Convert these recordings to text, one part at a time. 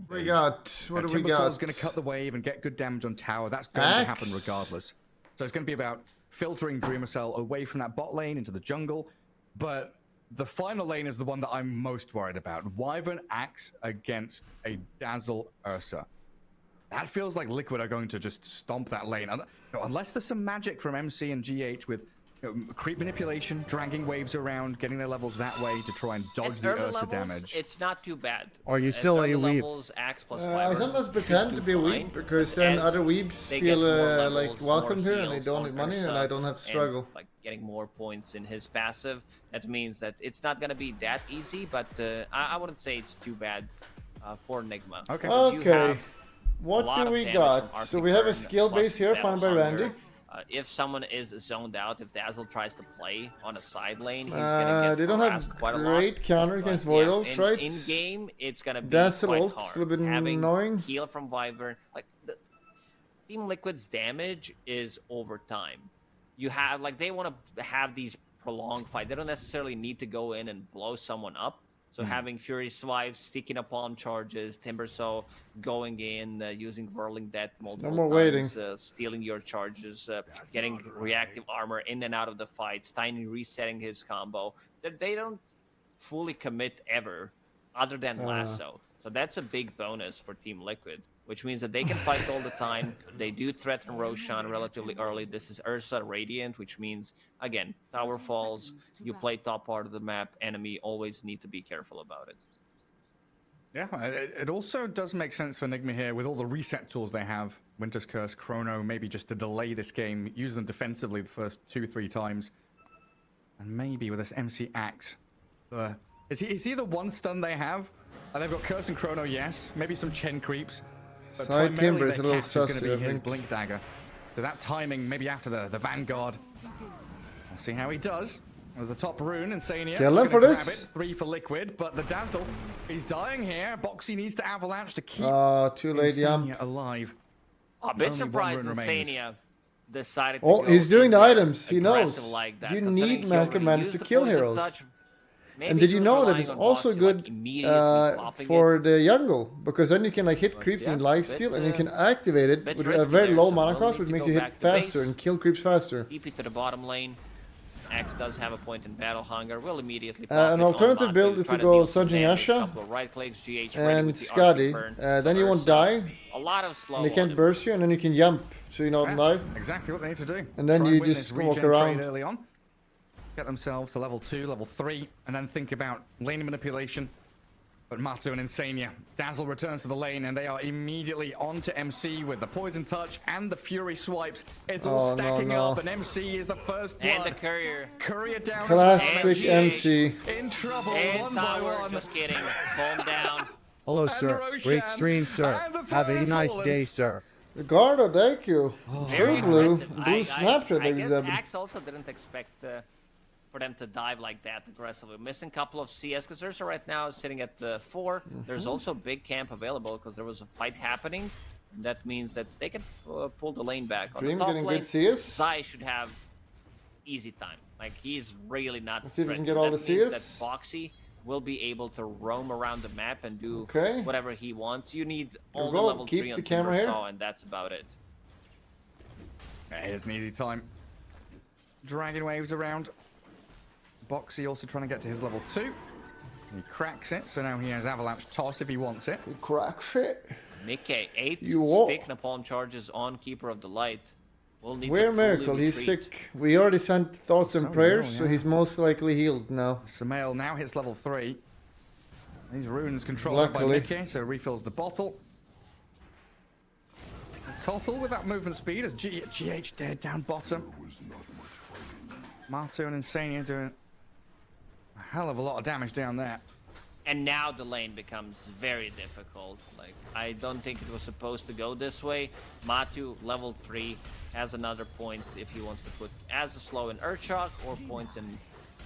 We got, what do we got? Timbersaul's going to cut the wave and get good damage on tower. That's going to happen regardless. So it's going to be about filtering Dreamocel away from that bot lane into the jungle. But the final lane is the one that I'm most worried about. Wyvern Axe against a Dazzle Ursa. That feels like Liquid are going to just stomp that lane. Unless there's some magic from MC and GH with creep manipulation, dragging waves around, getting their levels that way to try and dodge the Ursa damage. It's not too bad. Are you still a weeb? I sometimes pretend to be a weeb because then other weebs feel like welcome here and they don't need money and I don't have to struggle. Like getting more points in his passive, that means that it's not going to be that easy, but I wouldn't say it's too bad for Nigma. Okay. Okay. What do we got? So we have a skill base here found by Randy. If someone is zoned out, if Dazzle tries to play on a side lane, he's gonna get they don't have quite a lot. Great counter against Void Ult, right? In game, it's gonna be Dazzle quite ult, hard. a little bit Having annoying. Heal from Wyvern, like Team Liquid's damage is over time. You have they want to have these prolonged fight. They don't necessarily need to go in and blow someone up. So having Fury Swipes, sticking up palm charges, Timbersaw going in, using Whirling Death multiple times, stealing your charges, getting reactive armor in and out of the fights, Tiny resetting his combo. They don't fully commit ever, other than Lasso. So that's a big bonus for Team Liquid, which means that they can fight all the time. They do threaten Roshan relatively early. This is Ursa Radiant, which means, again, tower falls, you play top part of the map, enemy always need to be careful about it. Yeah, it also does make sense for Nigma here with all the reset tools they have. Winter's Curse, Chrono, maybe just to delay this game, use them defensively the first 2-3 times. And maybe with this MC Axe. Is he the one stun they have? And they've got Curse and Chrono, yes. Maybe some Chen creeps. But Side Timber is a little sus. Going to be I his think. Blink Dagger. So that timing, maybe after the Vanguard. We'll see how he does. With the top rune, Insania. Kill him for this. Grab it. 3 for Liquid, but the Dazzle, he's dying here. Boxy needs to avalanche to keep too late, Insania alive. A bit surprised Insania decided to Oh, go he's doing the in items. He knows. like that, you considering need he Malcolm already Madness used to the kill poison heroes. touch. Maybe And did he you was know that relying it's on also Boxy, good immediately popping for it. the jungle? Because then you can hit creeps in lifesteal and you can activate it with a very low mana cost, which makes you hit faster and kill creeps faster. TP to the bottom lane. X does have a point in Battle Hunger. Will immediately pop an it alternative on build Matu, is try to go deal some Sunjing damage, Asha couple of right clicks, GH ready and with the Scotty. burn. Then you won't Ursa, die. A lot of slow And they can't on him. burst you, and then you can jump, so you're not alive. Exactly what they need to do. And then Try you win just this walk regen around. trade early on. Get themselves to level 2, level 3, and then think about lane manipulation. But Matu and Insania. Dazzle returns to the lane, and they are immediately onto MC with the Poison Touch and the Fury Swipes. It's all stacking up, and MC is the first blood. And the Courier. Courier down. Classic MC. In trouble, And one Tower, by one. just kidding. Calm down. Hello, And sir. Roshan, Great stream, sir. and the Have a first nice fallen. day, sir. Ricardo, thank you. Very True blue. aggressive. Blue Snapchat, I ladies guess and gentlemen. Axe also didn't expect for them to dive like that aggressively. Missing a couple of CS, because Ursa right now is sitting at 4. There's also a big camp available because there was a fight happening. That means that they can pull the lane back. On Dream the top getting lane, good CS. Zai should have easy time. Like, he's really not Let's see if we can threatened. get all That the means CS. that Boxy will be able to roam around the map and do Okay. whatever he wants. You need Here we only go. level Keep 3 on the camera here. Timbersaw, and that's about it. Here's an easy time. Dragon waves around. Boxy also trying to get to his level 2. He cracks it, so now he has Avalanche Toss if he wants it. You crack shit. Mickey, 8 You what? stick napalm charges on Keeper of the Light. We'll need We're to a fully miracle. He's retreat. sick. We already sent thoughts and So prayers, well, so yeah. he's most likely healed now. Samael now hits level 3. These runes controlled Luckily. by Mickey, so refills the bottle. Kotal with that movement speed as GH dead down bottom. Matu and Insania doing a hell of a lot of damage down there. And now the lane becomes very difficult. Like, I don't think it was supposed to go this way. Matu, level 3, has another point if he wants to put as a slow in Earthshock or points in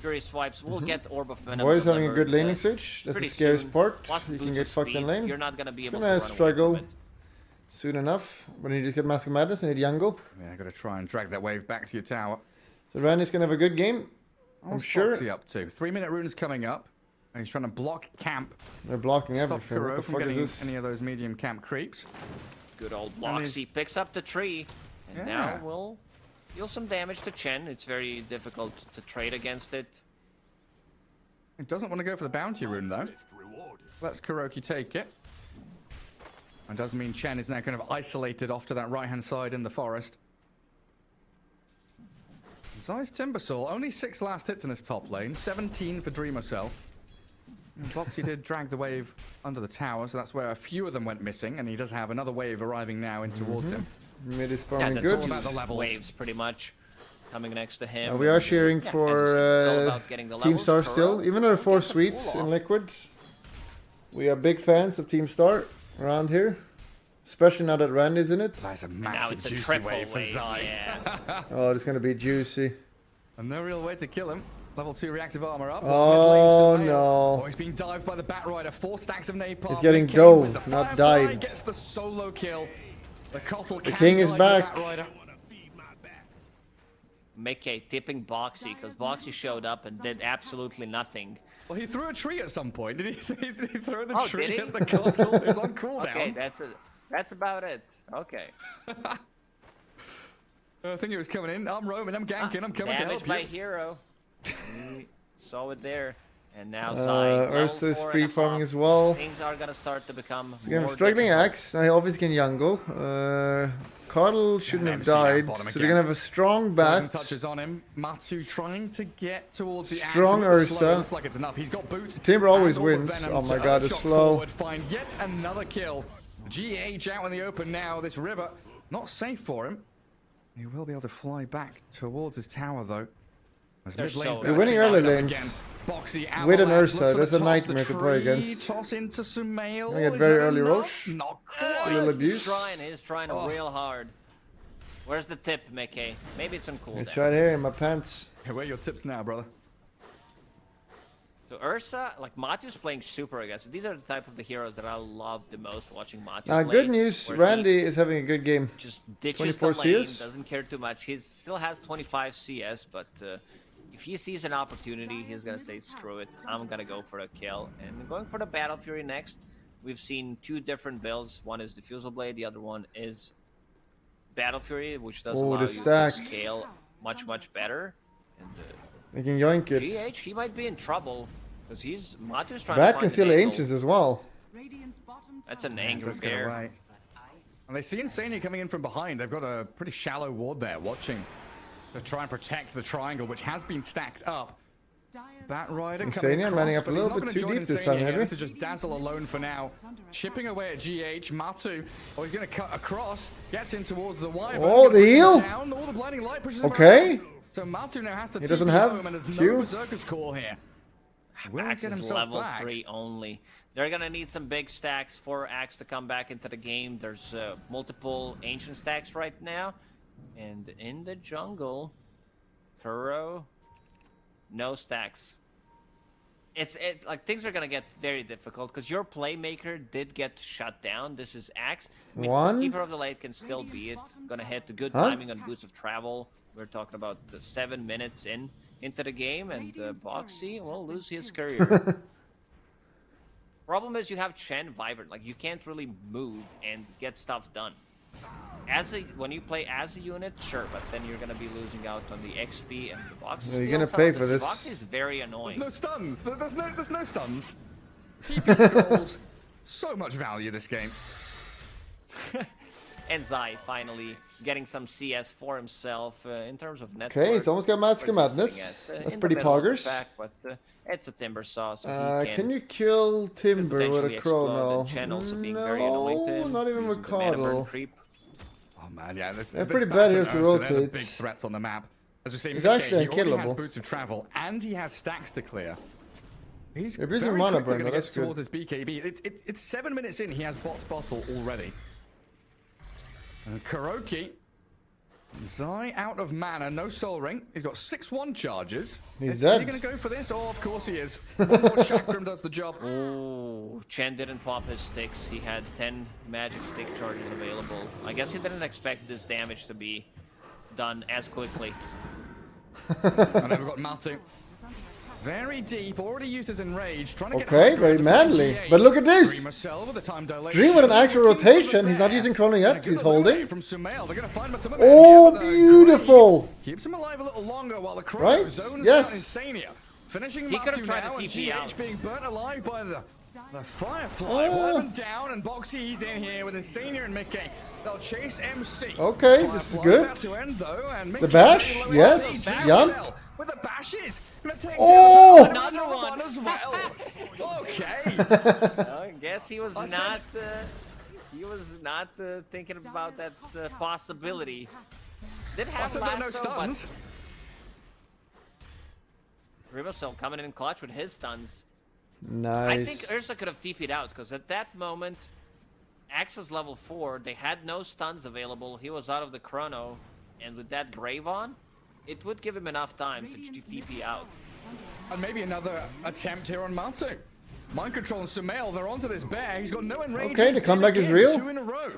Fury Swipes. We'll get Orb of Venom. Boy is having a delivered, good laning switch. That's the pretty scariest soon. part. Plus You can boost get of fucked in speed. lane. You're not gonna be able Gonna to run struggle. away from it. Soon enough, when you just get Mask of Madness and hit Jungle. Yeah, gotta try and drag that wave back to your tower. So Randy's gonna have a good game. I'm What's sure. Foxy up to? 3-minute runes coming up. And he's trying to block camp. They're blocking Stop everything. Kuro What the from fuck is getting this? any of those medium camp creeps. Good old And Bloxy picks up the tree. And Yeah. now we'll deal some damage to Chen. It's very difficult to trade against it. He doesn't want to go for the bounty rune, though. Let's Kuroki take it. And does mean Chen is now kind of isolated off to that right-hand side in the forest. Zai's Timbersaw, only 6 last hits in this top lane, 17 for Dreamocel. Boxy did drag the wave under the tower, so that's where a few of them went missing, and he does have another wave arriving now in towards him. Mid is Yeah, farming that's good. all about the levels. waves pretty much coming next to him. We are cheering Yeah, as I for said, it's all about getting the Team levels. Star Kuro, still. Even though they're 4 get the sweets cool in off. Liquid. We are big fans of Team Star around here. Especially now that Randy's in it. That's a Now massive it's a juicy triple wave for wave. Zai. Yeah. Oh, it's going to be juicy. And no real way to kill him. Level 2 reactive armor up. Oh, Mid lane, Sumail. no. Oh, he's being dived by the Batrider. 4 stacks of napalm. He's getting The King with dove, the not Firefly dived. Gets the solo kill. The Cottle The can King is dive back. the Batrider. Mickey tipping Boxy because Boxy showed up and did absolutely nothing. Well, he threw a tree at some point. Did he, did he throw the Oh, tree did he? at the Cottle? It was on cooldown. Okay, that's about it. Okay. I think he was coming in. I'm roaming. I'm ganking. I'm coming to Damage help by you. hero. We saw it there. And now Zai. Ursa is level free 4.5. farming as well. Things are gonna start to become Again, more struggling difficult. axe. Now he obviously can jungle. Cardle shouldn't have MC at died. bottom So again. they're going to have a strong Poison bat. touches on him. Matu trying to get towards the axe. Strong with the slow. Ursa. Looks like it's enough. He's got boots. Timber always and all the wins. venom Oh my to god, the shot slow. forward, find yet another kill. GH out in the open now. This river not safe for him. He will be able to fly back towards his tower though. As They're mid lane's so been You're winning started early up lanes. again. Boxy With an avalanche, Ursa, looks for that's the a toss, nightmare the to play tree, against. Toss into Sumail. I get Is very that early enough? rush. Not A quite. little abuse. He's trying Oh. real hard. Where's the tip, Mickey? Maybe it's on cooldown. It's right here in my pants. Hey, where are your tips now, brother? So Ursa, like Matu's playing super aggressive. These are the type of the heroes that I love the most watching Matu Now, play. good news. where Randy is having a good game. he just ditches 24 the lane, CS? doesn't care too much. He still has 25 CS, but if he sees an opportunity, he's gonna say, screw it. I'm gonna go for a kill. And going for the Battle Fury next. We've seen 2 different builds. One is Diffusal Blade, the other one is Battle Fury, which does Oh, allow the you stacks. to scale much better. And They can yoink it. GH, he might be in trouble because Matu's trying Bat to can find steal an angle. ages as well. That's an angry Let's get bear. away. And they see Insania coming in from behind. They've got a pretty shallow ward there, watching to try and protect the triangle, which has been stacked up. That Rider coming Insania across, manning up a but he's little not bit gonna too join deep this Insania time, here. maybe. This is just Dazzle alone for now. Chipping away at GH. Matu, oh, he's going to cut across, gets in towards the Wyvern. Oh, the heal! Down. All the blinding light pushes him Okay. around. So Matu now has to He doesn't TP have home, and there's no Q. Berserker's Call here. Will Axe get is himself level back. 3 only. They're gonna need some big stacks for Axe to come back into the game. There's multiple ancient stacks right now, and in the jungle, Kuro, no stacks. It's like things are gonna get very difficult because your playmaker did get shut down. This is Axe. I mean, One. Keeper of the Light can still be it. Gonna hit the good Huh? timing on Boots of Travel. We're talking about 7 minutes into the game, and Boxy will lose his career. Problem is you have Chen Vibrant. Like, you can't really move and get stuff done. When you play as a unit, sure, but then you're gonna be losing out on the XP and the Boxy. You're gonna pay for this. Boxy is very annoying. There's no stuns. There's no stuns. TP scrolls. So much value this game. And Zai finally getting some CS for himself in terms of network. Okay, he's almost got Mask of Where's he Madness. sitting at? That's In the pretty middle of the poggers. pack, but it's a Timber Saw, so he Can you kill Timber with potentially a explode, chrono? and Chen also being very annoying to him, not even with using the mana burn Coddle. creep. Oh man, yeah, this, They're this pretty Bat bad and here to Ursa, they're the rotate. big threats on the map. As we say, He's Mickey, actually he already has unkillable. boots of travel, and he has stacks to clear. He's They're busy very mana quickly burn, gonna though, get that's good. towards his BKB. It's 7 minutes in, he has bot's bottle already. And Kuroki, Zai out of mana, no soul ring. He's got 6-1 charges. He's Is dead. he going to go for this? Oh, of course he is. One more chakram does the job. Oh, Chen didn't pop his sticks. He had 10 magic stick charges available. I guess he didn't expect this damage to be done as quickly. And then we've got Matu. Very deep, already used his enrage, trying to get Okay, high very ground to manly. GH. But look at this. Dreamocel with the time dilation. Dream with an actual Looking for the rotation. He's not bear. using chrono And a yet. good He's eliminate holding. From Sumail. They're going to find Matsumail Oh, here, but the beautiful. Grave keeps him alive a little longer while the Chrono Right? zones Yes. out Insania. Finishing He could have Matsu tried now, to and TP GH out. being burnt alive by the Firefly. Oh. Wyvern down, and Boxy's in here with Insania and Mickey. They'll chase MC. Okay, this is Firefly's good. about to end, though, and The Mickey bash, very low yes, energy. jump. Dreamocel with the bashes. Gonna take Oh! down another one as well. Okay. I guess he was not. He was not thinking about that possibility. Did I have said there are no lasso, but stuns. Dreamocel coming in clutch with his stuns. Nice. I think Ursa could have TP'd out because at that moment, Axe was level 4. They had no stuns available. He was out of the chrono, and with that Grave on, it would give him enough time to TP out. And maybe another attempt here on Matsu. Mind control and Sumail, they're onto this bear. He's got no enrage. Okay, He the did comeback is again, real. 2 in a row.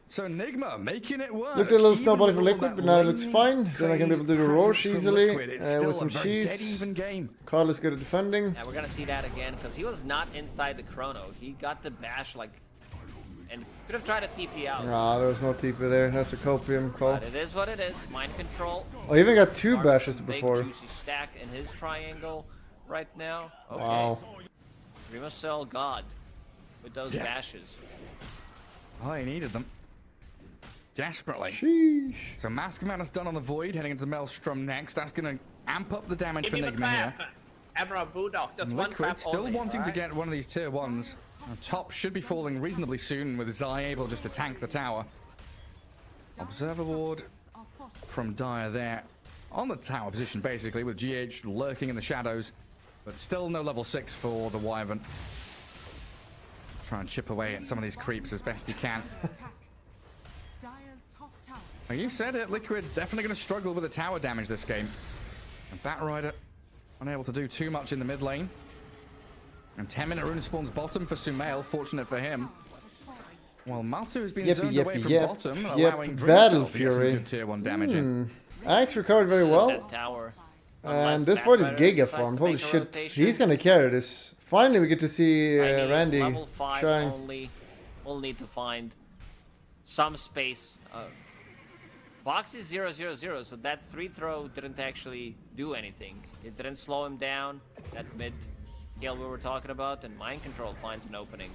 So Nigma making it work. Looked a little Even snowbody with for all Liquid, that but now it looks lightning fine. Then I can be able to do the craze Roche presence from easily Liquid. It's still with some a very dead cheese. even game. Carl is good at defending. Yeah, we're gonna see that again because he was not inside the chrono. He got the bash like, and could have tried to TP out. Ah, there was no TP there. That's a copium call. But it is what it is. Mind control. Oh, I even got 2 bashes Big before. juicy stack in his triangle right now. Okay. Wow. Dreamocel God with those Yeah. bashes. Oh, he needed them. Desperately. Sheesh. So Mask Man is done on the Void, heading into Maelstrom next. That's going to amp up the damage for Nigma here. Admiralbulldog, just And one Liquid trap still only, wanting to alright? get one of these tier 1s. Top should be falling reasonably soon with Zai able just to tank the tower. Observer Ward from Dire there. On the tower position basically with GH lurking in the shadows. But still no level 6 for the Wyvern. Try and chip away at some of these creeps as best he can. Well, you said it, Liquid definitely going to struggle with the tower damage this game. And Batrider unable to do too much in the mid lane. And 10-minute rune spawns bottom for Sumail, fortunate for him. Well, Maltu has been zoned away from bottom, allowing Battle Dreamocel to get some Fury. good tier 1 damage in. Axe recovered very well. That tower. And this fight is Giga farm. Holy shit. He's gonna carry this. Finally, we get to see Randy level 5 shine. only. We'll need to find some space. Box is 0-0-0, so that 3 throw didn't actually do anything. It didn't slow him down. That mid kill we were talking about, and Mind Control finds an opening.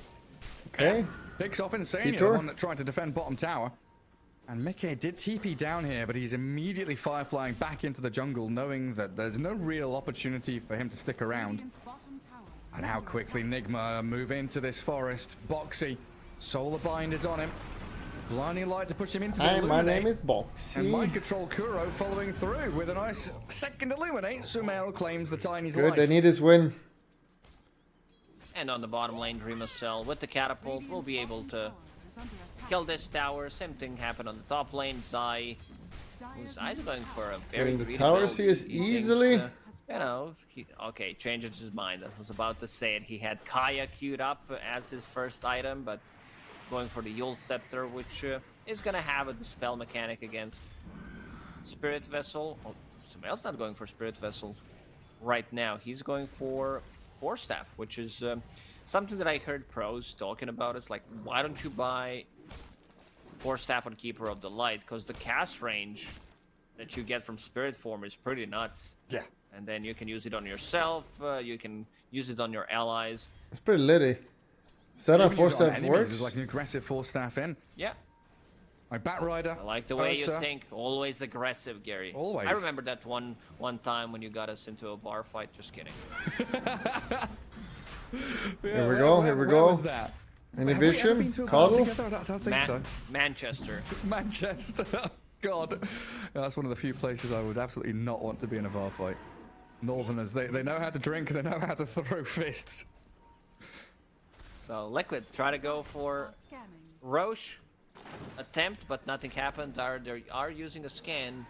Okay. Picks off Insania, the Detour. one that tried to defend bottom tower. And Mickey did TP down here, but he's immediately fireflying back into the jungle, knowing that there's no real opportunity for him to stick around. And how quickly Nigma move into this forest. Boxy, Solar Bind is on him. Blinding light to push him into the Hi, my Illuminate. name is Boxy. And Mind Control Kuro following through with a nice second Illuminate. Sumail claims the Tiny's Good, life. they need this win. And on the bottom lane, Dreamocel with the catapult will be able to kill this tower. Same thing happened on the top lane. Zai's going for a very Getting the greedy tower build. CS He thinks, easily. you know, okay, changes his mind. I was about to say it. He had Kaya queued up as his first item, but going for the Yule Scepter, which is going to have a dispel mechanic against Spirit Vessel. Oh, Sumail's not going for Spirit Vessel right now. He's going for Force Staff, which is something that I heard pros talking about. It's like, why don't you buy Force Staff on Keeper of the Light? Because the cast range that you get from Spirit Form is pretty nuts. Yeah. And then you can use it on yourself, you can use it on your allies. It's pretty litty. Is that how Even Force use it on Staff enemies works? is like an aggressive force staff in. Yeah, Like Batrider. I like the way Ursa. you think. Always aggressive, Gary. Always. I remember that one time when you got us into a bar fight. Just kidding. Here we go, here we go. Where was that? Any Have we ever vision? been to a bar Cuddle? together? I don't think so. Manchester. Manchester. God. Yeah, that's one of the few places I would absolutely not want to be in a bar fight. Northerners, they know how to drink, they know how to throw fists. So Liquid try to go for Roche. Attempt, but nothing happened. They are using a scan.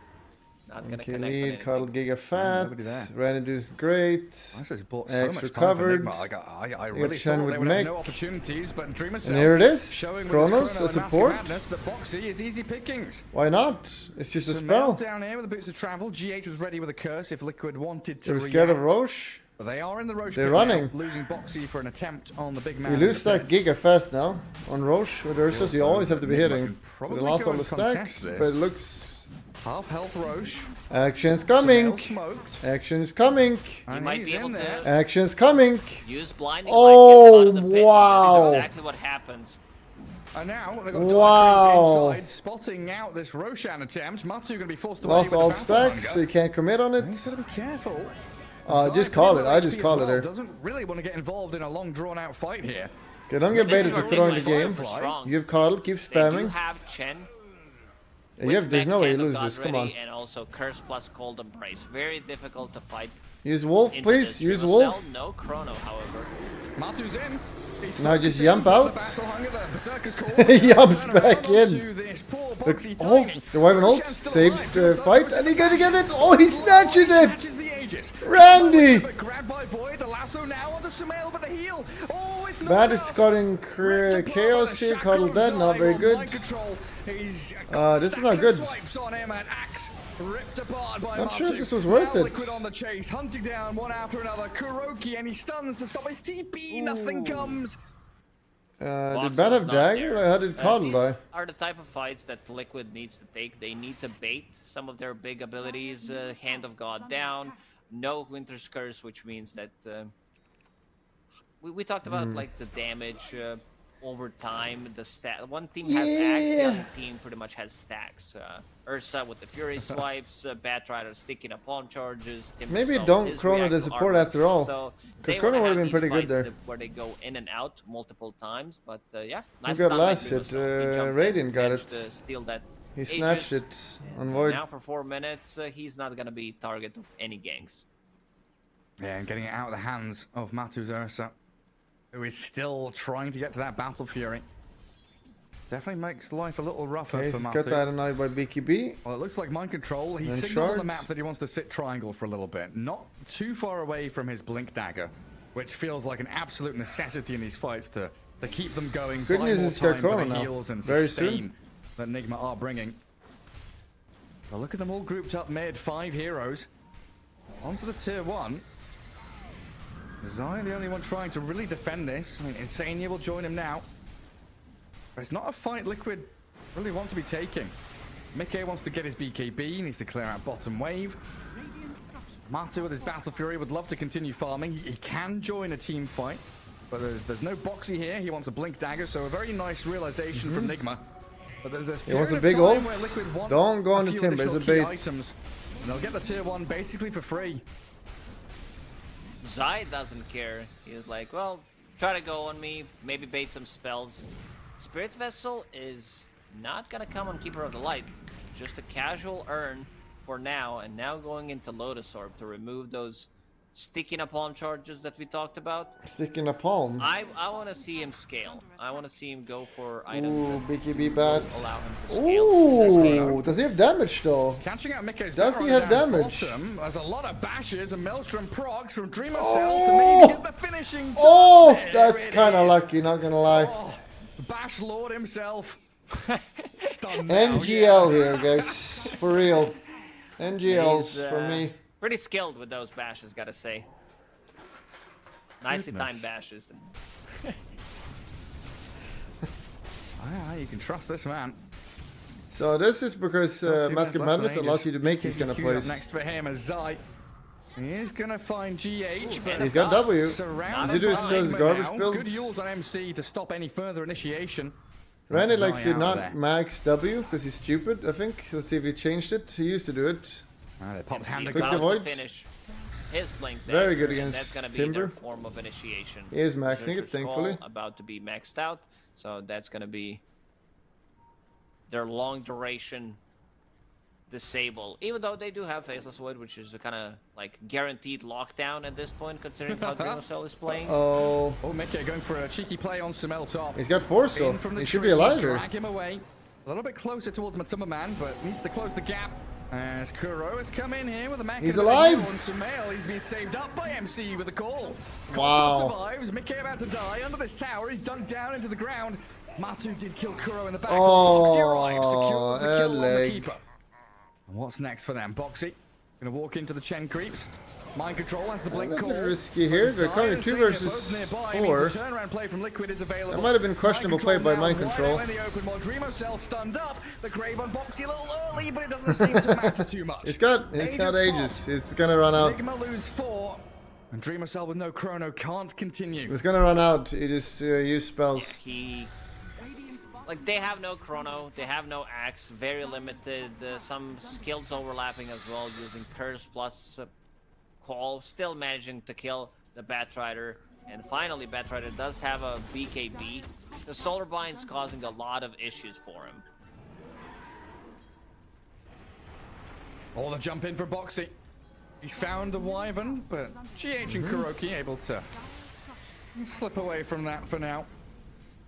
Not gonna Okay, connect. on lead, anything. Cuddle Giga nobody there. Fat. Renedu's great. This has bought so X much recovered. time for Nigma. Like, I You really got Shen thought with they would have mech. no opportunities, but Dreamocel And here it is. showing Kronos, with his a Chrono and support. Mask of Madness that Boxy is easy pickings. Why not? It's just a Sumail spell. down here with the boots of travel. GH was ready with a curse if Liquid wanted to They were scared of react. Roche. But they are in the Roche They're pit now, running. losing Boxy for an attempt on the big man. You in lose the that Giga fast now on Roche with Ursus. You always have to be Nigma hitting. can So probably they lost go all the and contest stacks, this. but it looks. Half health Roche. Action's coming. Sumail smoked. Action's coming. And might he's be able in to- there. Action's coming. Use blinding Oh, light, get them out of the pit. wow. This is exactly what happens. And now they've got Wow. inside, spotting out this Roshan attempt. Matsu going to be forced away Lost with all the battle stacks, so hunger. you can't commit on it. He's got to be careful. Just Zai call it. pretty I low just HP call as it there. Doesn't really want to get involved in a long, drawn-out fight here. Okay, don't get baited This to is throwing where the Nigma game. is strong. You have Cuddle, keep They do spamming. have Chen. There's no way you lose God this. Come on. ready, and also Curse plus Cold Embrace. Very difficult to fight. Use Wolf, into please. this. Use Dreamocel, Wolf. No Chrono, however. Matu's in. He's Now just focusing jump on out. the battle hunger that Berserker's called. He jumps Turn back around in. onto this poor Look, Boxy oh, Tiny. the Wyvern ult Roshan's still saves alive. the Dreamocel fight, goes and to he the gonna get back. it. Oh, he snatches it. Snatches the Aegis. Randy. But grabbed by Void, the lasso now onto Sumail, but the heal. Oh, it's not Bad is enough. scoring Ripped apart chaos by the here. shackle Cuddle of dead, not Zai very on good. mind control. He's This got is not stacks of good. swipes on him, and axe ripped apart by Not sure Matu. this was worth Now it. Liquid on the chase, hunting down one after another. Kuroki, and he stuns to stop his TP. Nothing comes. Did Boxer Bad was have not dagger? there. How did Cuddle These die? are the type of fights that Liquid needs to take. They need to bait some of their big abilities. Hand of God down. No Winter's Curse, which means that we talked about like the damage over time. The stat. One team has axe, the other team pretty much has stacks. Ursa with the Fury swipes, Batrider sticking up palm charges. Maybe Timbersaw don't with his Chrono the reactive support armor. after all. So 'Cause they Chrono wanna would've have been pretty these good there. fights where they go in and out multiple times. But yeah, Who nice got stun by last hit? Dreamocel. He jumped in, Radiant got managed it. to steal that. He Aegis. snatched it on And Void. now for 4 minutes, he's not gonna be target of any ganks. Yeah, and getting it out of the hands of Matu's Ursa, who is still trying to get to that Battle Fury. Definitely makes life a little rougher Okay, for he's Matu. got that annoyed by BKB. Well, it looks like mind control. He And signaled on the shards. map that he wants to sit triangle for a little bit. Not too far away from his blink dagger, which feels like an absolute necessity in these fights to keep them going. Good buy news more is he's got time for Chrono the now. heals and Very sustain soon. that Nigma are bringing. Well, look at them all grouped up mid. 5 heroes. Onto the tier 1. Zai, the only one trying to really defend this. I mean, Insania will join him now. But it's not a fight Liquid really want to be taking. Mickey wants to get his BKB, needs to clear out bottom wave. Matu with his Battle Fury would love to continue farming. He can join a team fight, but there's no Boxy here. He wants a blink dagger, so a very nice realization from Nigma. But there's this He wants period a big of time ult. where Liquid want Don't go on a the few timber, it's additional a key bait. items, and they'll get the tier 1 basically for free. Zai doesn't care. He's like, well, try to go on me, maybe bait some spells. Spirit Vessel is not gonna come on Keeper of the Light. Just a casual earn for now, and now going into Lotus Orb to remove those sticking up palm charges that we talked about. Sticking a palm. I want to see him scale. I want to see him go for items Ooh, that BKB bad. allow him to scale. Ooh, does he have damage though? Catching out Mickey's Does barrel he have down damage? bottom. There's a lot of bashes and Maelstrom procs from Dreamocel Oh! to maybe get the finishing touch. Oh, There that's it kind of is. lucky, not gonna lie. Oh, Bash Lord himself. Stunned now, NGL yeah. here, guys. For real. NGLs He's, for me. Pretty skilled with those bashes, gotta say. Nicely Goodness. timed bashes. Ah, you can trust this man. So this is because Still 2 Mask minutes of left Madness on allows Aegis. you to make these Mickey kind of queued up plays. next for him as Zai. He is gonna find GH, but He's got W. surrounded Does he do by his Nigma garbage now. builds? Good yules on MC to stop any further initiation. Randy Zai likes to out not there. max W because he's stupid, I think. Let's see if he changed it. He used to do it. Ah, they popped hand Quick About avoid. to finish his blink Very dagger, good and against that's gonna be Timber. their form of initiation. He is maxing it, Berserker's thankfully. Call about to be maxed out, so that's gonna be their long duration disable. Even though they do have Faceless Void, which is a kind of like guaranteed lockdown at this point, considering how Dreamocel is playing. Oh, Oh, Mickey going for a cheeky play on Sumail top. he's got Force though. In from the He should tree, be alive here. drag him away. A little bit closer towards Matsuma Man, but needs to close the gap. As Kuro has come in here with a Mac. He's alive! And Sumail, he's been saved up by MC with a call. Wow. Consul survives. Mickey about to die under this tower. He's dunked down into the ground. Matu did kill Kuro in the back. Oh, Boxy arrives, secures the kill on the leg. keeper. And what's next for them? Boxy gonna walk into the Chen creeps. Mind control has the blink call. Risky here. They're currently 2 versus 4. Turnaround play from Liquid is available. That might have been questionable play by Mind Control. In the open, while Dreamocel stunned up. The Grave on Boxy a little early, but it doesn't seem to matter too much. It's got ages. It's gonna run out. Nigma lose 4. And Dreamocel with no chrono can't continue. It's gonna run out. He just used spells. Like, they have no chrono, they have no axe, very limited, some skills overlapping as well, using curse plus call, still managing to kill the Batrider. And finally, Batrider does have a BKB. The Solar Bind's causing a lot of issues for him. All the jump in for Boxy. He's found the Wyvern, but GH and Kuroki able to slip away from that for now.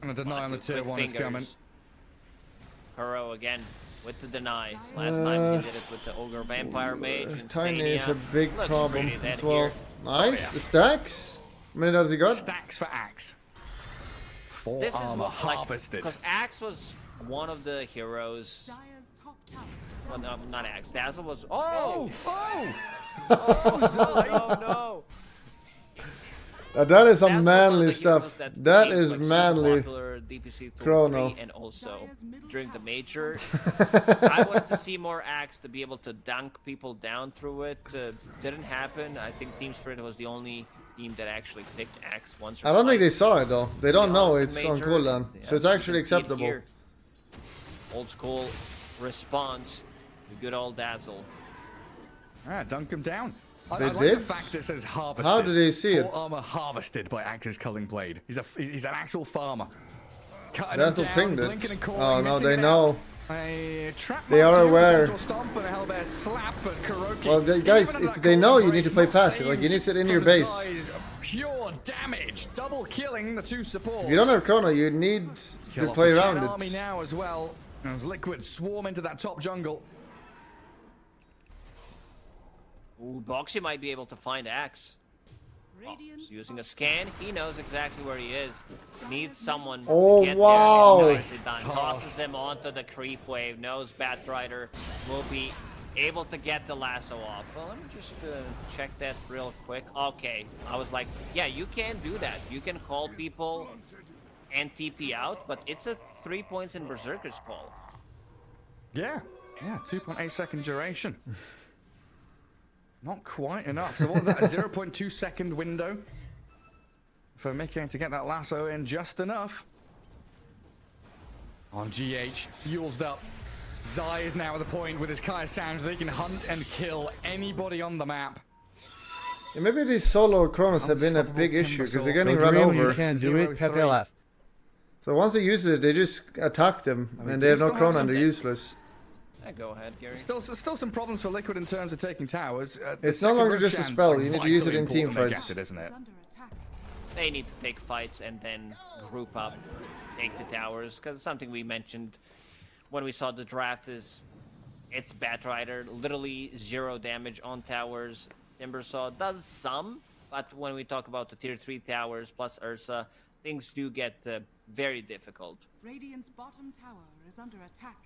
And a deny on the tier 1 is coming. Kuro again with the deny. Last time he did it with the Ogre Vampire Mage. And Tiny is Sania. a big Looks problem pretty dead as well. here. Nice. Oh, yeah. The stacks. How many does he got? Stacks for Axe. 4 This is armor what, harvested. because Axe was one of the heroes. Well, no, not Axe. Dazzle was. Oh! Oh! Oh, no! That is some Dazzle was one of manly the stuff. heroes That became, is like, super manly. popular DPC Tour Chrono. 3 and also during the major. I wanted to see more Axe to be able to dunk people down through it. Didn't happen. I think Team Spirit was the only team that actually picked Axe once or I don't think they twice. saw it though. They don't know The it's on major, cooldown. yeah, So it's you actually can see it acceptable. here. Old school response. The good old Dazzle. Dunk him down. They I like did? the fact it says harvested. How did they see it? 4 armor harvested by Axe's culling blade. He's an actual farmer. Cutting That's him what down, pinged it. blinking and calling, Oh no, missing they it know. out. A trap They are mark here, aware. central Stomp and a Hellbear slap, but Kuroki, Well, guys, even if under they that know, calling you need to break, play not passive. Like, you saved need to sit in from your the base. size. Pure damage, double killing the 2 supports. If you don't have chrono, you need Kill to off play the around Chen it. army now as well. As Liquid swarm into that top jungle. Ooh, Boxy might be able to find Axe. Oh, he's using a scan. He knows exactly where he is. Needs someone Oh, to get wow. there. Nicely done. Toss. Tosses him onto the creep wave. Knows Batrider will be able to get the lasso off. Well, let me just check that real quick. Okay, I was like, yeah, you can do that. You can call people and TP out, but it's a 3 points in Berserker's call. Yeah, 2.8 second duration. Not quite enough. So what was that, a 0.2 second window for Mickey to get that lasso in just enough. On GH, fueled up. Zai is now at the point with his Kaya Sands they can hunt and kill anybody on the map. Yeah, maybe these solo chronos have been a Unstoppable big issue because they're getting Go run Dream, over. You can't do it. 0-3. Pepe left. So once they use it, they just attack them, we and do they have no still have chrono and they're something. useless. Yeah, go ahead, Gary. Still some problems for Liquid in terms of taking towers. The It's no second longer just a Roshan, spell, you need to use it vitally in team important they fights. get it, isn't it? They need to take fights and then group up, take the towers, because something we mentioned when we saw the draft is it's Batrider, literally 0 damage on towers. Timbersaw does some, but when we talk about the tier 3 towers plus Ursa, things do get very difficult. Radiant's bottom tower is under attack.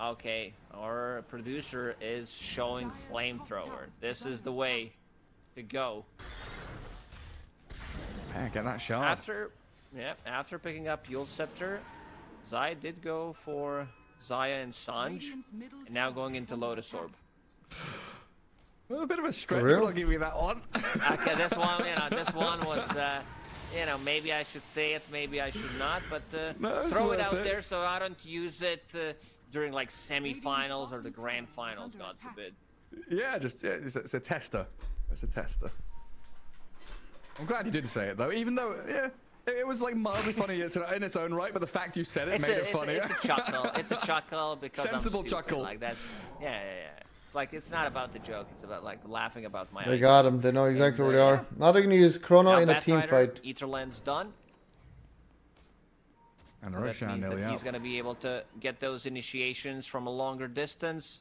Okay, our producer is showing flamethrower. This is the way to go. Yeah, get that shot. After picking up Yule Scepter, Zai did go for Zaya and Sanj, and now going into Lotus Orb. A bit of a stretch, real? but I'll give you that one. Okay, this one was, maybe I should say it, maybe I should not, but No, it's throw it worth out it. there so I don't use it during like semi-finals or the grand finals, God forbid. Yeah, it's a tester. It's a tester. I'm glad you did say it though, even though it was like mildly funny in its own right, but the fact you said it made it funnier. It's a chuckle. It's a chuckle because Sensible I'm stupid. chuckle. Like that's yeah. It's like it's not about the joke. It's about like laughing about my. They idea. got him, they know exactly where they are. Now they're gonna use chrono Now in a team Batrider, fight. Etherland's done. And So that Roshan means nearly that out. he's going to be able to get those initiations from a longer distance.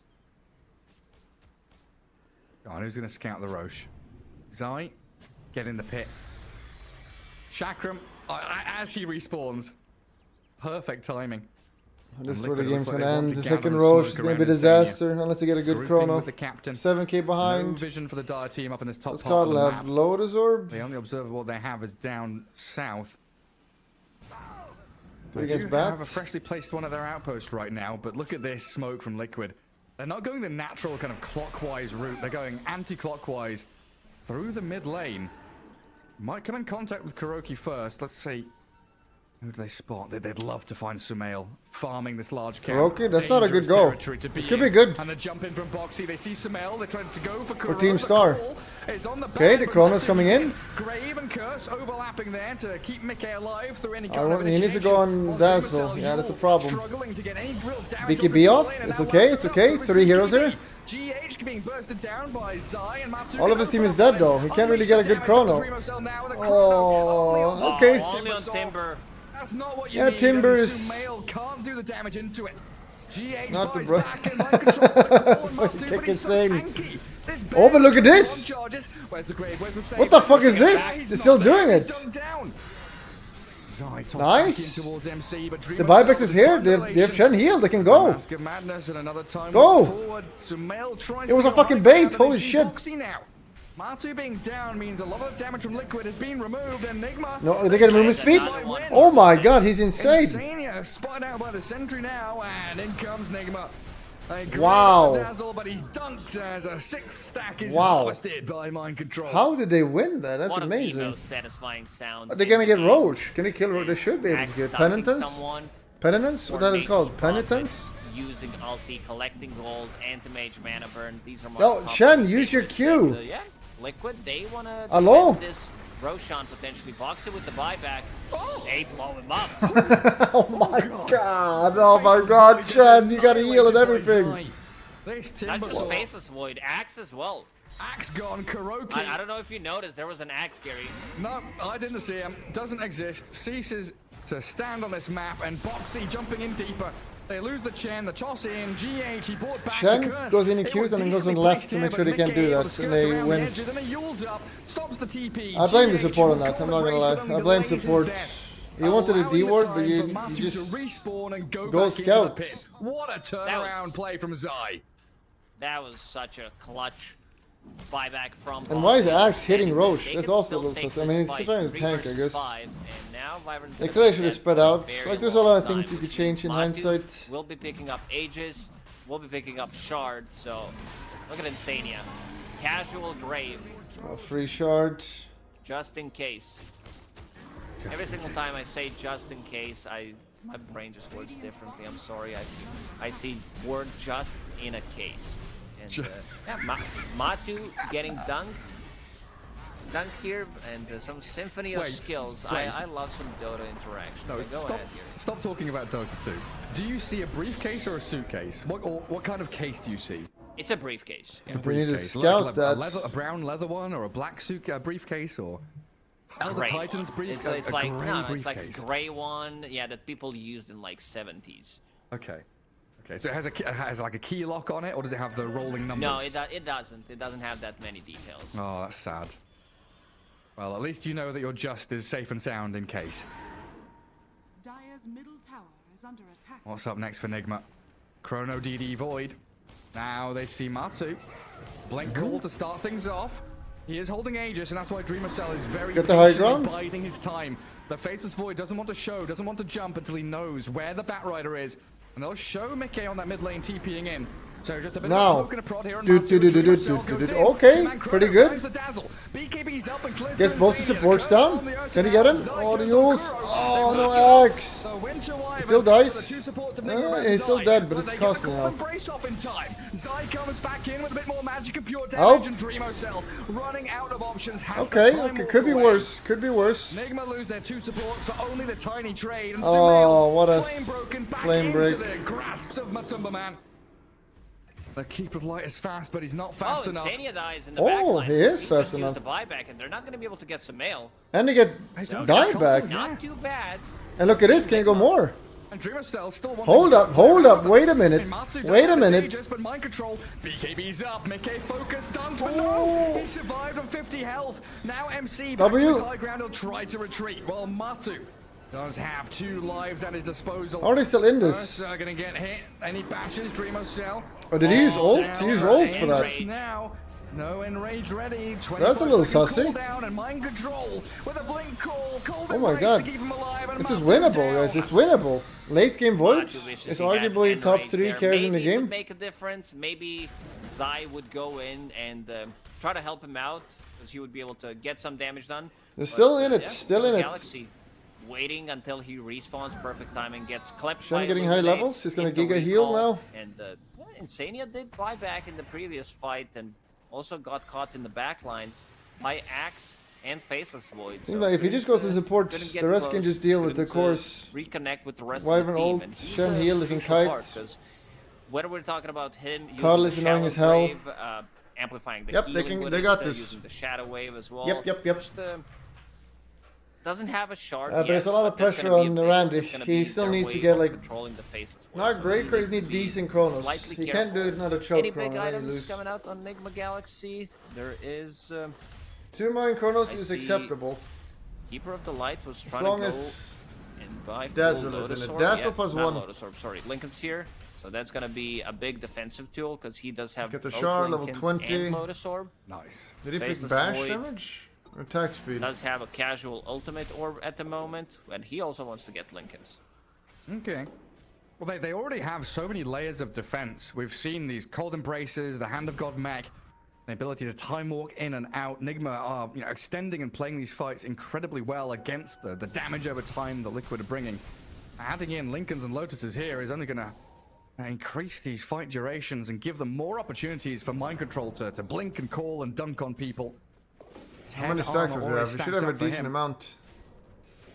Go on, who's going to scout the Roche? Zai, get in the pit. Chakram, as he respawns. Perfect timing. This is And where the Liquid game's looks like gonna they end. want The to second gather and Roche is smoke gonna be a around Insania. disaster unless they get a good Grouping chrono. with the captain. 7k No behind. vision for the Dire team up in this top This part card of will the have map. Lotus Orb. The only observable they have is down south. Good They against do have a Bat. freshly placed one at their outpost right now, but look at this smoke from Liquid. They're not going the natural kind of clockwise route. They're going anti-clockwise through the mid lane. Might come in contact with Kuroki first. Let's see. Who do they spot? They'd love to find Sumail farming this large camp. Kuroki? That's not a good Dangerous goal. territory to This be could be in. good. And the jump in from Boxy. They see Sumail. They're trying to go for 14 Kuro. star. The call is on the Okay, back, the but chrono's Matsu's coming in. Grave and Curse overlapping there to keep Mickey alive through any I kind want- of he needs to go on initiation. Dazzle. Dreamocel, Yeah, that's a Yule problem. struggling to get any real damage BKB over off. the lane, and It's now okay, Watson it's okay. goes 3 heroes BKB. here. GH being bursted down by Zai and Matsu. All of his team is dead though. He can't really get a good chrono. Oh, okay. Only on Timber. That's not what you Yeah, need. Timber and is- Sumail can't do the damage into it. GH Not the buys bro- back and mind control of the core and Matsu, Kick but he's is so saying. tanky. This Oh, but look at barely this. charges. Where's the grave? Where's the save? What the fuck is He's this? back. He's They're not still there. doing He's it. dunked down. Zai tossed Nice. back in towards MC, but The Dreamocel buyback with is his here. They have triangulation. Shen healed. They can go. Mask of Madness and another time Go. forward. Sumail tries It was to a go fucking high bait. ground, and Holy they see shit. Boxy now. Matu being down means a lot of the damage from Liquid has been removed, and Nigma. No, they get movement speed. another one. Oh my god, he's insane. Insania spotted out by the sentry now, and in comes Nigma. A great Wow. dazzle, but he's dunked as a 6th stack is Wow. harvested by mind control. How did they win that? That's One of the amazing. most satisfying sounds. Are they gonna get in the game Roach? Can they kill Roach? They is should be able to Axe get stunting Penitence? someone, Penitence? What or that is Nature's called? Prophet, Penitence? Using ulti, collecting gold, anti-mage mana burn. These are my No, top Shen, three use your favorites. Q. And, yeah, Liquid, they want to Hello? defend this Roshan potentially. Box it with the buyback. They blow him up. Oh my god, oh my god, Shen, you gotta heal and everything. This Not just Timbersaw. Faceless Void, Axe as well. Axe gone, Kuroki. I don't know if you noticed, there was an Axe, Gary. No, I didn't see him. Doesn't exist. Ceases to stand on this map, and Boxy jumping in deeper. They lose the chain, the toss in. GH, he brought back Shen the curse. goes in and It queues was and then goes on decently left placed to make here, sure they but can't do Mickey that, able to and skirt they around the win. edges, and he yules up, stops the TP. I blame the GH support on will that, go I'm not on the gonna brace, lie. but I only blame delays his support. death. You wanted a Allowing the D-ward, but time you for Matu to just respawn and go go back into scout. the pit. What a turnaround play from Zai. That was such a clutch buyback from And why is Boxy. Axe hitting And Roche? they That's can also still a little take sus. I this mean, he's fight trying to 3 tank, I versus guess. 5, and now Vibrant's They gonna clearly be should have dead spread for a out. very Like, there's a lot long of things time, you could which change means in Matu hindsight. We'll be picking up Aegis, we'll be picking up Shards, so look at Insania. Casual Grave, A free shard. just in case. Every single time I say just in case, my brain just works differently. I'm sorry. I see word just in a case. And yeah, Matu getting dunked here, and some symphony of Wait, skills. wait. I love some Dota interaction. No, Okay, go stop, ahead here. stop talking about Dota 2. Do you see a briefcase or a suitcase? What kind of case do you see? It's a briefcase. It's a We need to briefcase. scout like that. a brown leather one, or a black suit briefcase, or Elder Gray Titan's one. brief. It's a like gray no, it's like briefcase. a gray one. Yeah, that people used in like 70s. Okay. Okay. So it has like a key lock on it, or does it have the rolling numbers? No, it doesn't. It doesn't have that many details. Oh, that's sad. Well, at least you know that your just is safe and sound in case. Dire's middle tower is under attack. What's up next for Nigma? Chrono DD Void. Now they see Matu. Blink call to start things off. He is holding Aegis, and that's why Dreamocel is very Get the high patiently ground. biding his time. The Faceless Void doesn't want to show, doesn't want to jump until he knows where the Batrider is. And they'll show Mickey on that mid lane TPing in. So just a bit Now. of a poke and a prod here. And Do, Matu do, do, with do, do, Dreamocel do, goes do. in. Okay, Two-man pretty Chrono good. finds the dazzle. BKB's up and clears Gets through both the Insania. supports Curse down. on the Earth Can he get him? Zai Oh, the turns on Yules. Kuro. Oh, They no push off. Axe. The Winter Wyvern. Still dies. So the two supports of No, Nigma about to he's still die, dead, but it's they cost get the me call now. and brace off in time. Zai comes back in with a bit more magic and pure Oh. damage, and Dreamocel running out of options. Has Okay, the time okay, walk could be away. worse. Could be worse. Nigma lose their two supports for only the tiny trade, and Oh, Sumail, what a flame broken back flame into break. the grasps of Matumba Man. The Keeper of Light is fast, but he's not fast Oh, enough. Insania dies in the Oh, back line. he so is just fast used enough. the buyback, and they're not going to be able to get some mail. And they get So die back. Not too bad. And look at this, can he go more? And Dreamocel still wants Hold up, wait a minute. Wait a minute. But mind control, BKB's up, Mickey focus, done, but no! He survived on 50 health. Now MC back to his high ground, he'll try to retreat. Well, Matu does have 2 lives at his disposal. Are they still in this? Gonna get hit, and he bashes Dreamocel. Oh, did he use ult? He used ult for that. Now. No enrage ready. That's a little sussy. Down and mind control with a blink call. Oh my god. This is winnable, guys. It's winnable. Late game Void is arguably top 3 carries in the game. Would make a difference. Maybe Zai would go in and try to help him out because he would be able to get some damage done. They're still in it. Still in it. Galaxy waiting until he respawns. Perfect timing. Gets clipped. Shen getting high levels. He's gonna Giga heal now. And Insania did buy back in the previous fight and also got caught in the back lines by Axe and Faceless Void. So if he just goes to support, the rest can just deal with the course. Reconnect with the rest Wyvern of the team. ult, And Shen heal, they can kite. Whether we're talking about him Carl is using the annoying as Shadow hell. Wave, amplifying the Yep, healing with they it, got this. using the Shadow Wave as well. Yep. Just, doesn't have a shard But yet, there's a lot of that's pressure gonna be on a big- Randy. that's gonna He be still their needs to way get of like controlling the face as well. not So great he carries, needs need to be decent Chronos. slightly He careful. can't do another choke Any Chrono, big then he items lose. coming out on Nigma Galaxy? There is 2 million Chronos I is see acceptable. Keeper of the Light was As trying long to go as and buy Dazzle full is in Lotus it. Orb. Dazzle Yeah, plus not 1. Lotus Orb, sorry, Lincoln Sphere. So that's gonna be a big defensive tool because he does have Get the both shard, level Lincolns 20. and Lotus Orb. Nice. Did he pick Faceless bash Void. damage? Or attack speed? Does have a casual ultimate orb at the moment, and he also wants to get Lincolns. Okay. Well, they already have so many layers of defense. We've seen these cold embraces, the Hand of God mech, the ability to time walk in and out. Nigma are extending and playing these fights incredibly well against the damage over time the Liquid are bringing. Adding in Lincolns and Lotuses here is only going to increase these fight durations and give them more opportunities for mind control to blink and call and dunk on people. How many stacks does he have? He should have a decent amount.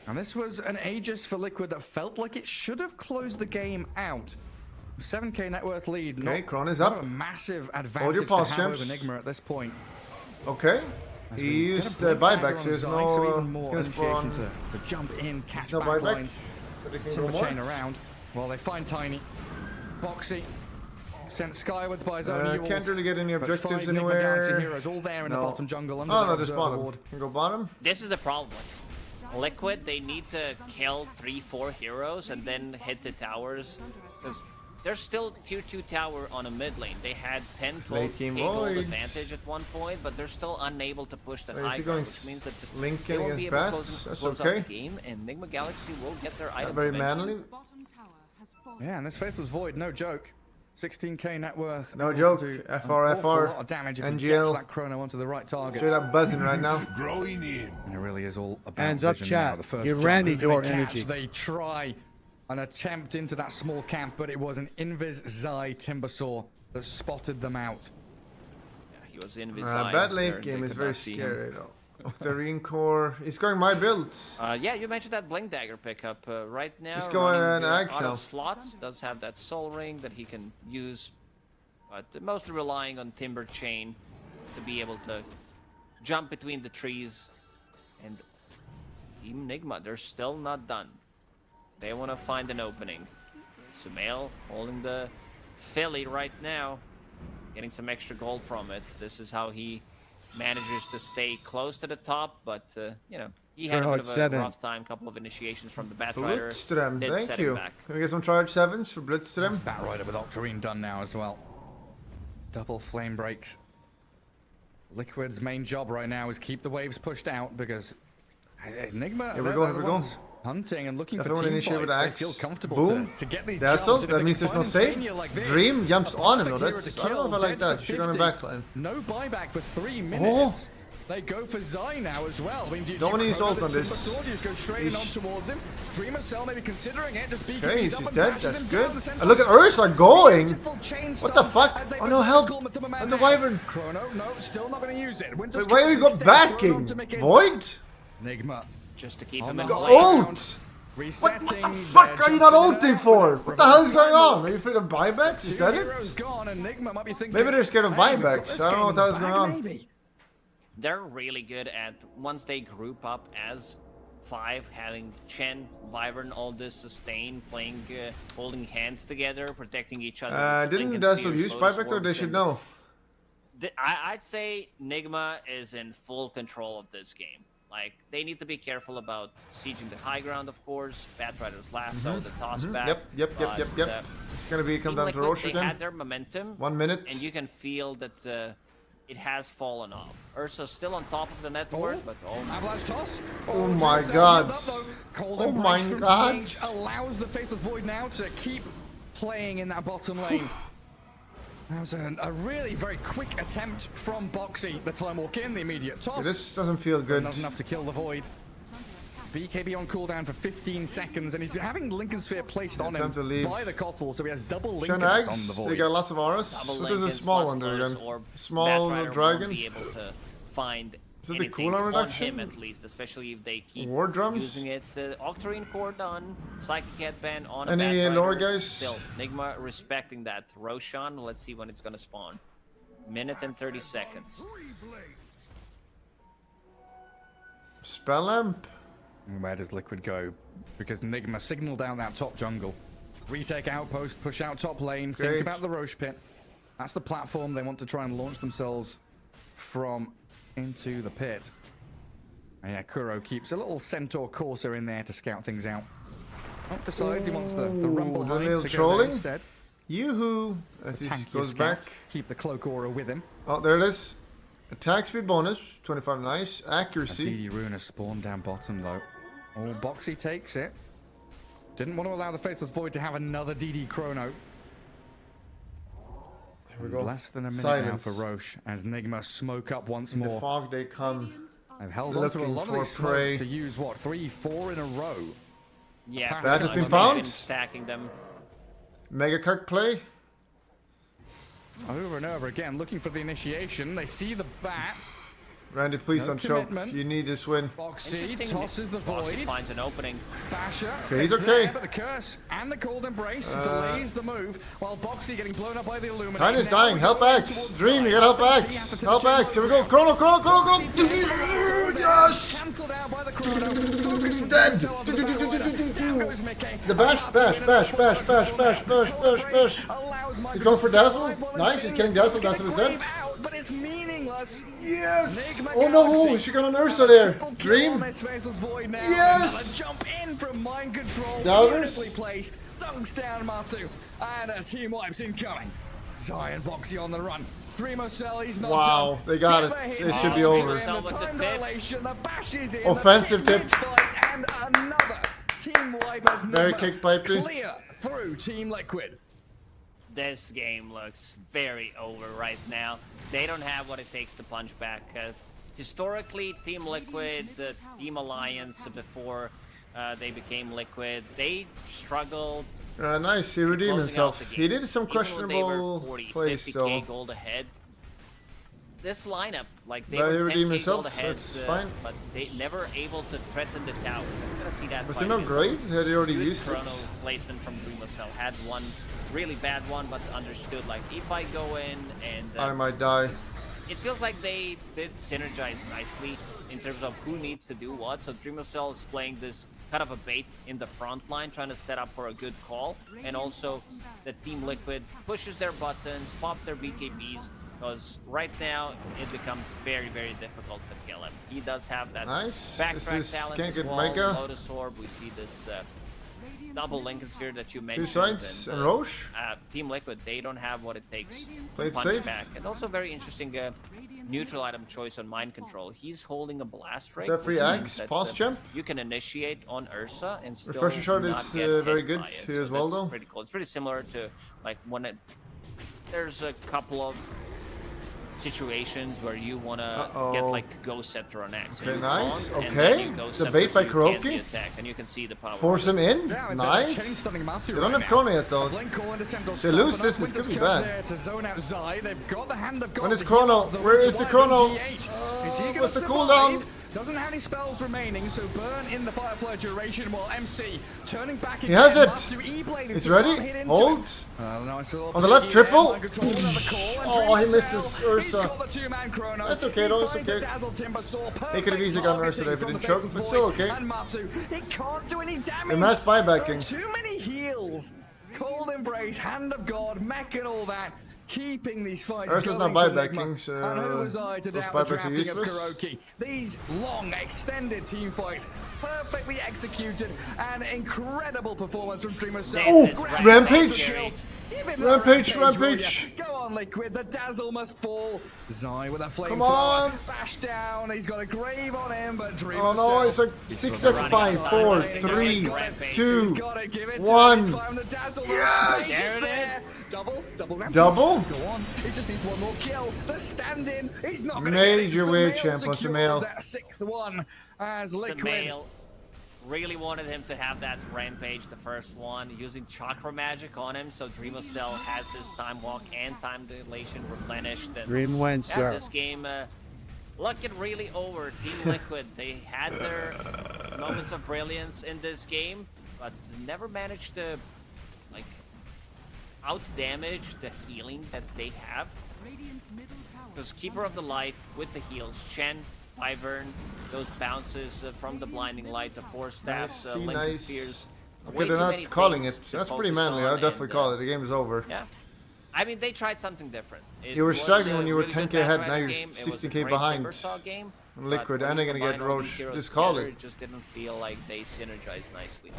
And this was an Aegis for Liquid that felt like it should have closed the game out. 7k net worth lead. Okay, Kron is not up. a massive Hold advantage your to pause, have champs. over Nigma at this point. Okay. As He we get used a blink dagger buybacks, on there's Zai, no so even more he's gonna initiation spawn. to jump in, catch no back buyback. lines, So they can go timber more. chain around. Well, they find Tiny. Boxy sent skywards by his own mules. Can't really get any But objectives 5 Nigma Galaxy anywhere. heroes all there in the No. bottom jungle under Oh the no, this observer bottom. ward. Can go bottom. This is the problem. Liquid, they need to kill 3-4 heroes and then hit the towers. Because there's still tier 2 tower on a mid lane. They had 10-12 Late game gold Void. advantage at one point, but they're still unable to push the Wait, is high he ground, going which means that Lincoln they won't be against able to bats? close, That's close okay. out the game, and Nigma Galaxy will get their items very eventually. manly. Bottom tower has fallen. Yeah, and this Faceless Void, no joke. 16k net worth. No able joke. to do an FR, awful FR, lot of damage if he NGL. gets that chrono onto the right target. Straight up buzzing right now. Growing in. And it really is all about Hands up, vision chat. now. The first Give jump, Randy who do they your catch? energy. They try an attempt into that small camp, but it was an Invis Zai Timbersaw that spotted them out. Yeah, he was in Visai. Bad there, late they game is could very not see him. scary though. Octarine core. He's going my build. Yeah, you mentioned that Blink Dagger pickup. Right now, He's going running Ag out Cell. of slots, does have that Soul Ring that he can use, but mostly relying on Timber Chain to be able to jump between the trees. And Team Nigma, they're still not done. They want to find an opening. Sumail holding the Philly right now, getting some extra gold from it. This is how he manages to stay close to the top, but you know, he had a bit of a 7. rough time. Couple of initiations from the Batrider. Blitzstrem, did thank set him you. back. Can we get some charge 7s for Blitzstrem? Batrider with Octarine done now as well. Double flame breaks. Liquid's main job right now is keep the waves pushed out because Nigma, Here we they're go, the here we go. ones hunting and looking Definitely for team initiate with fights. They axe. feel comfortable Boom. to get these That's jumps. all. And if That they means can there's no find save. Insania like this, Dream jumps a on him though. perfect That's, I hero don't know if to I like kill, that. dead Should for on the 50. backline. No buyback for 3 minutes. They go for Zai now as well. I mean, Don't wanna use ult on this. Just go straight in on towards him. Dreamocel maybe considering it. Just BKBs Okay, he's up and dead. bashes That's him good. down the center. And look at Ursa going. Beautiful chain What the stomp fuck? as they Oh no, possess help! Coleman to a man And the down. Wyvern. Chrono, no, still not going to use it. Winter's Wait, why are you Curse go is dead. Chrono backing? to make his- Void? Nigma. Just to keep On him the in high play. ground. Ult! Resetting. What the fuck are you not jumping ulting out. for? What the hell is going on? Are you afraid of buybacks? Is Two that heroes it? gone and Nigma might be thinking, Maybe they're scared of "Hey, we've got buybacks. this I don't know game what in the the hell's bag, going on. maybe." They're really good at once they group up as 5, having Chen, Wyvern, all this sustain, playing, holding hands together, protecting each other. Didn't Dazzle use buyback though? They should know. I'd say Nigma is in full control of this game. Like, they need to be careful about sieging the high ground, of course. Batrider's lasso, the toss back. Yep. It's gonna be come down to Roshan They again. had their momentum. 1 minute. And you can feel that it has fallen off. Ursa's still on top of the network, but Avalanche toss. Oh my Dreamocel god. healed up, though. Cold Oh Embrace my from god. Stage allows the Faceless Void now to keep playing in that bottom lane. That was a really very quick attempt from Boxy. The time walk in, the immediate toss. Yeah, this doesn't feel good. Not enough to kill the Void. BKB on cooldown for 15 seconds, and he's having Lincoln Sphere placed on time him to leave. by the Kotl, so he has double Shen Lincolns on eggs. the They Void. got lots of auras. double What is a Lincolns small plus one there Lotus again? Orb. Small Batrider dragon. won't be able to find Is it the anything cooldown on reduction? him, at least, especially if they keep War drums? using it. Octarine Core done, Psychic Headband on Any a Batrider. lore guys? Still, Nigma respecting that. Roshan, let's see when it's gonna spawn. Minute and 30 seconds. Spell lamp. Where does Liquid go? Because Nigma signaled out that top jungle. Retake outpost, push out top lane, Okay. think about the Roche pit. That's the platform they want to try and launch themselves from into the pit. And yeah, Kuro keeps a little Centaur Courser in there to scout things out. Oh, decides he wants the rumble the hive little to go trolling? there instead. Yoo-hoo. As he Tankier goes scout. back. Keep the cloak aura with him. Oh, there it is. Attack speed bonus. 25 nice. A Accuracy. DD rune has spawned down bottom though. Oh, Boxy takes it. Didn't want to allow the Faceless Void to have another DD chrono. Here we go. Less than a minute Silence. now for Roche as Nigma smoke up once In the more. fog they come. They've held on to a looking lot of for these prey. smokes to use, what, 3, 4 in a row? Yeah, That has pretty been much. found? They've been stacking them. Mega Kirk play. Over and over again, looking for the initiation. They see the bat. Randy, please No don't choke. commitment. You need this win. Boxy Interesting. tosses the Foxy void. finds an opening. Basher. Okay, he's is okay. there, but the curse and the cold embrace delays the move, while Boxy getting blown up by the Illuminate. Time is Now dying. Help going Axe. towards Dream, you side. got help He has Axe. to take Help the Axe. Here we go. Dreamocel. Chrono. Boxy Yes. cancelled out by the chrono. Focus from Dead. Dreamocel onto the Battlefighter. Down goes Mickey. The bash. Allows Mike He's going for to Dazzle. survive while Nice, it's he's in. getting Dazzle. Get Dazzle a is dead. grave out, but it's meaningless. Yes. Nigma Oh no. Galaxy. She got an Ursa there. Triple kill Dream. on this Faceless Void now. Yes. Another jump in from mind control. Doubters. Beautifully placed. Dunks down Matu. And a team wipes incoming. Zion Boxy on the run. Dreamocel, he's not Wow, done. they got The it. other hits It should be onto over. him, the With the time tip. dilation, the bash is in. Offensive the tip. fight, and another team wipe as Very Nigma kick piping. clear through Team Liquid. This game looks very over right now. They don't have what it takes to punch back. Historically, Team Liquid, Team Alliance, before they became Liquid, they struggled. Nice. He redeemed closing out himself. the He did games. some Even when they were questionable 40, plays 50k though. gold ahead. This lineup, like they But he were redeemed 10k gold himself, ahead, that's fine. but they never able to threaten the towers. I'm gonna see that. Was fight he not is great? Had he already good used it? chrono placement from Dreamocel. Had one really bad one, but understood like if I go in and I might die. it feels like they did synergize nicely in terms of who needs to do what. So Dreamocel is playing this kind of a bait in the front line, trying to set up for a good call, and also the Team Liquid pushes their buttons, pops their BKBs, because right now it becomes very, very difficult to kill him. He does have that Nice. backtrack This is talent can't as get well. Mega. Lotus Orb, we see this double Lincoln Sphere that you Two mentioned. sides and Roche. Team Liquid, they don't have what it takes to Played punch safe. back. And also very interesting neutral item choice on mind control. He's holding a blast rate. That free which means axe, that, past champ. you can initiate on Ursa and still Refresher shot not is, get very hit good by it. here as So well, that's though. pretty cool. It's pretty similar to like when there's a couple of situations where you want to get Uh-oh. like Ghost Scepter on Axe. Okay, You nice. taunt, and Okay. then you Ghost The Scepter bait so by you can't be Kuroki. attacked, and you can see the power. Force him in. Yeah, and Nice. the chain stunning Matu They right don't have now. chrono yet though. Blink call into Sentinel They stop, lose and this, up it's gonna Winter's be curse bad. there to zone out Zai. They've got the hand of God. When is to chrono? heal up Where is the Revive chrono? and GH. Is he gonna What's the survive? cooldown? Doesn't have any spells remaining, so burn in the Firefly duration while MC turning back again. He has it. Matsu E-Blade It's to ready. hit into Hold. him. Nice little On the left, piggy triple. there, mind control, another call, and Oh, he Dreamocel, misses Ursa. He's got the two-man chrono. That's okay, He though, it's finds the okay. Dazzle Timbersaw. He could have easily gotten Ursa there if he didn't choke him, but still okay. And Matsu, he can't do any damage. The mass buybacking. There are too many heals. Cold Embrace, Hand of God, mech and all that. Keeping these fights Ursa's going not for buybacking, Nigma. so And who was I to those doubt the buybacks are drafting of useless. Kuroki? These long, extended team fights, perfectly executed, and incredible performance from Dreamocel. Oh, Grab Rampage! the Give him the Rampage, will ya? Rampage! Go on, Liquid. The Dazzle must fall. Zai with a flamethrower. Come on! Bash down. He's got a grave on him, but Dreamocel. Oh no, it's like 6 seconds. 5, 4, 3, 2, He's gotta give it to 1. him. He's found the Dazzle. Yes! There it is. Double rampage. Double? Go on. He just needs one more kill. The stand-in. He's not going to Major get it. weight Sumail champ on secures Sumail. that 6th one as Liquid. Sumail really wanted him to have that rampage, the first one, using chakra magic on him, so Dreamocel has his time walk and time dilation replenished. And Dream win, sir. this game looking really over Team Liquid. They had their moments of brilliance in this game, but never managed to like out damage the healing that they have. Radiant's middle tower. Because Keeper of the Light with the heals, Chen, Wyvern, those bounces from the Blinding Light, the Force Staffs, Nice, Lincoln nice. Spheres. Okay, Way they're too not many calling it. things to That's pretty focus manly. I'll on, definitely and, call it. The game is over. Yeah. I mean, they tried something different. It You were was struggling a when you were really 10k good ahead, Battle now Royale you're game. It was a 16k great behind. Timbersaw game, Liquid, but and when they're you gonna get combine all these Roche. heroes Just call together, it. It just didn't feel like they synergized nicely.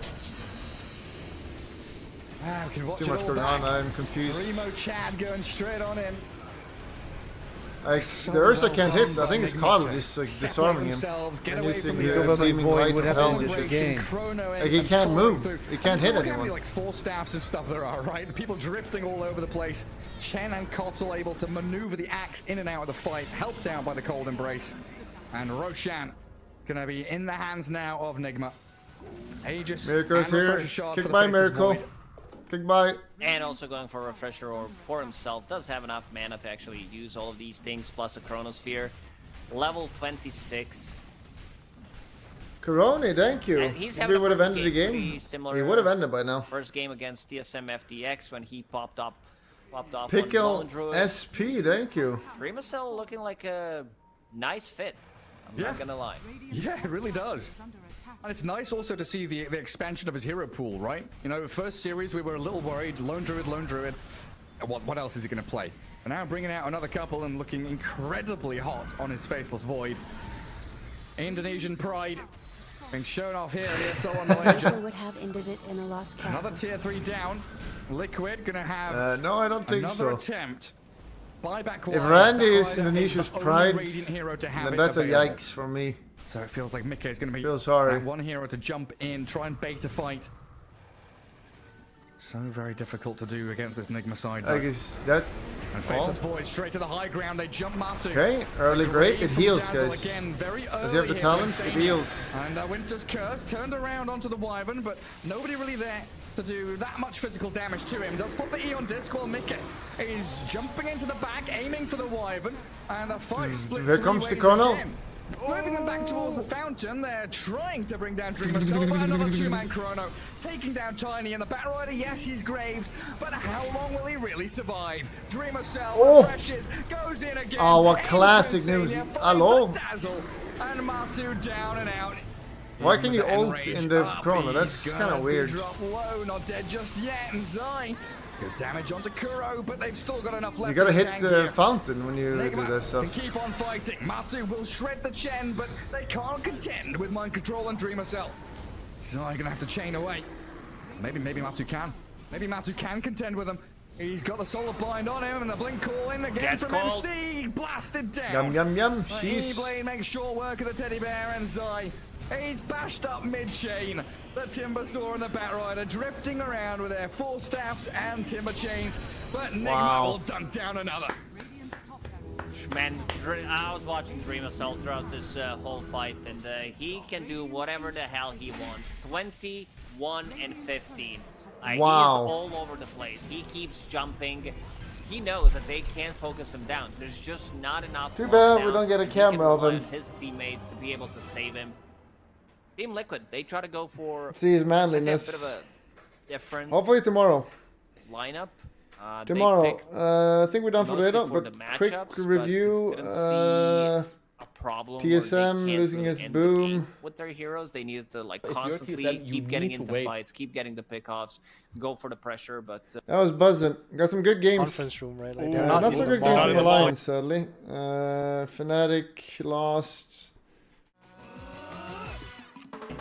We can watch Too it much all going on. back. I'm confused. Remo Chad going straight on in. The Ursa can't hit. I think it's called just like Separate disarming him. themselves, get And away using from the the Government seeming Void light would of have hell. ended the Breaks game. in chrono Like, and he can't following move. through. He can't hit Look at anyone. me, like 4 staffs and stuff there are, right? People drifting all over the place. Chen and Kotzel able to maneuver the axe in and out of the fight, helped out by the Cold Embrace. And Roshan gonna be in the hands now of Nigma. Aegis Miracle's and here. Refresher Shard Kick for the by Faceless Miracle. Void. Kick by. And also going for a Refresher Orb for himself. Does have enough mana to actually use all of these things, plus a Chronosphere. Level 26. Corona, thank you. And he's If having he a would have perfect ended the game, game, pretty similar, he would have ended by now. First game against TSM FDX when he popped off Pickle on Lone Druid. SP, thank you. Dreamocel looking like a nice fit. I'm not gonna lie. Radiant's Yeah, it really does. is under attack. And it's nice also to see the expansion of his hero pool, right? You know, first series we were a little worried, Lone Druid. What else is he going to play? And now bringing out another couple and looking incredibly hot on his Faceless Void. Indonesian pride being shown off here in ESL on Malaysia. would have ended it in a lost cat. Another tier 3 down. Liquid gonna have No, I don't think another so. attempt. Buyback If wise, Randy is Batrider Indonesia's the only pride, Radiant hero to have then it that's a available. yikes for me. So it feels like Mikke is going to be Feel sorry. that one hero to jump in, try and bait a fight. So very difficult to do against this Nigma side. I though. guess that. And Faceless Void straight to the high ground. They jump Matsu. Okay, early break. It From heals, Dazzle guys. Again, very Does he have early the here talent? from It Insania. heals. And Winter's Curse turned around onto the Wyvern, but nobody really there to do that much physical damage to him. Does put the E on disc while Mikke is jumping into the back, aiming for the Wyvern, and the fight split Here three comes the ways Chrono. again. Moving them back towards the fountain, they're trying to bring down Dreamocel, but another 2-man Chrono, taking down Tiny, and the Batrider, yes, he's graved, but how long will he really survive? Dreamocel refreshes, goes in again. Oh, what aims classic for news. Insania, finds Hello? the Dazzle, and Matsu down and out. Why can you With ult Enrage in the up, Chrono? he's That's gonna kind of be weird. Dropped low, not dead just yet, and Zai. Good damage onto Kuro, but they've still got enough left. You gotta to hit tank the here. fountain when you do Nigma that stuff. can keep on fighting. Matsu will shred the Chen, but they can't contend with Mind Control and Dreamocel. Zai gonna have to chain away. Maybe Matsu can. Maybe Matsu can contend with him. He's got the Solar Bind on him, and the Blink call in again Gets from called. MC. Blasted down. Yum, yum, yum. But Sheesh. E-Blade makes short work of the Teddy Bear, and Zai. He's bashed up mid-chain. The Timbersaw and the Batrider drifting around with their 4 staffs and timber chains. But Nigma Wow. will dunk down another. Radiant's top tower. Man, I was watching Dreamocel throughout this whole fight, and he can do whatever the hell he wants. 21 and 15. Wow. He's all over the place. He keeps jumping he knows that they can't focus him down. There's just not enough. Too bad we lockdown, don't get a and he can camera of rely him. on his teammates to be able to save him. Team Liquid, they try to go for See his I'd say a manliness. bit of a different Hopefully tomorrow. lineup. They Tomorrow. picked I think we're done for mostly later, for but the quick matchups, but review. didn't see a problem where they TSM can't losing really his end the game boom. with their heroes. They needed to like If you're constantly TSM, you keep getting need to into wait. fights, keep getting the pickoffs, go for the pressure. But That was buzzing. Got some good games. Conference room, right? Like, Ooh, they're Not not so in good the games ball. from in the Alliance, sadly. Fnatic lost.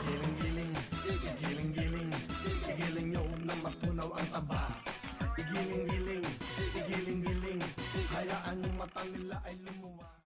Giving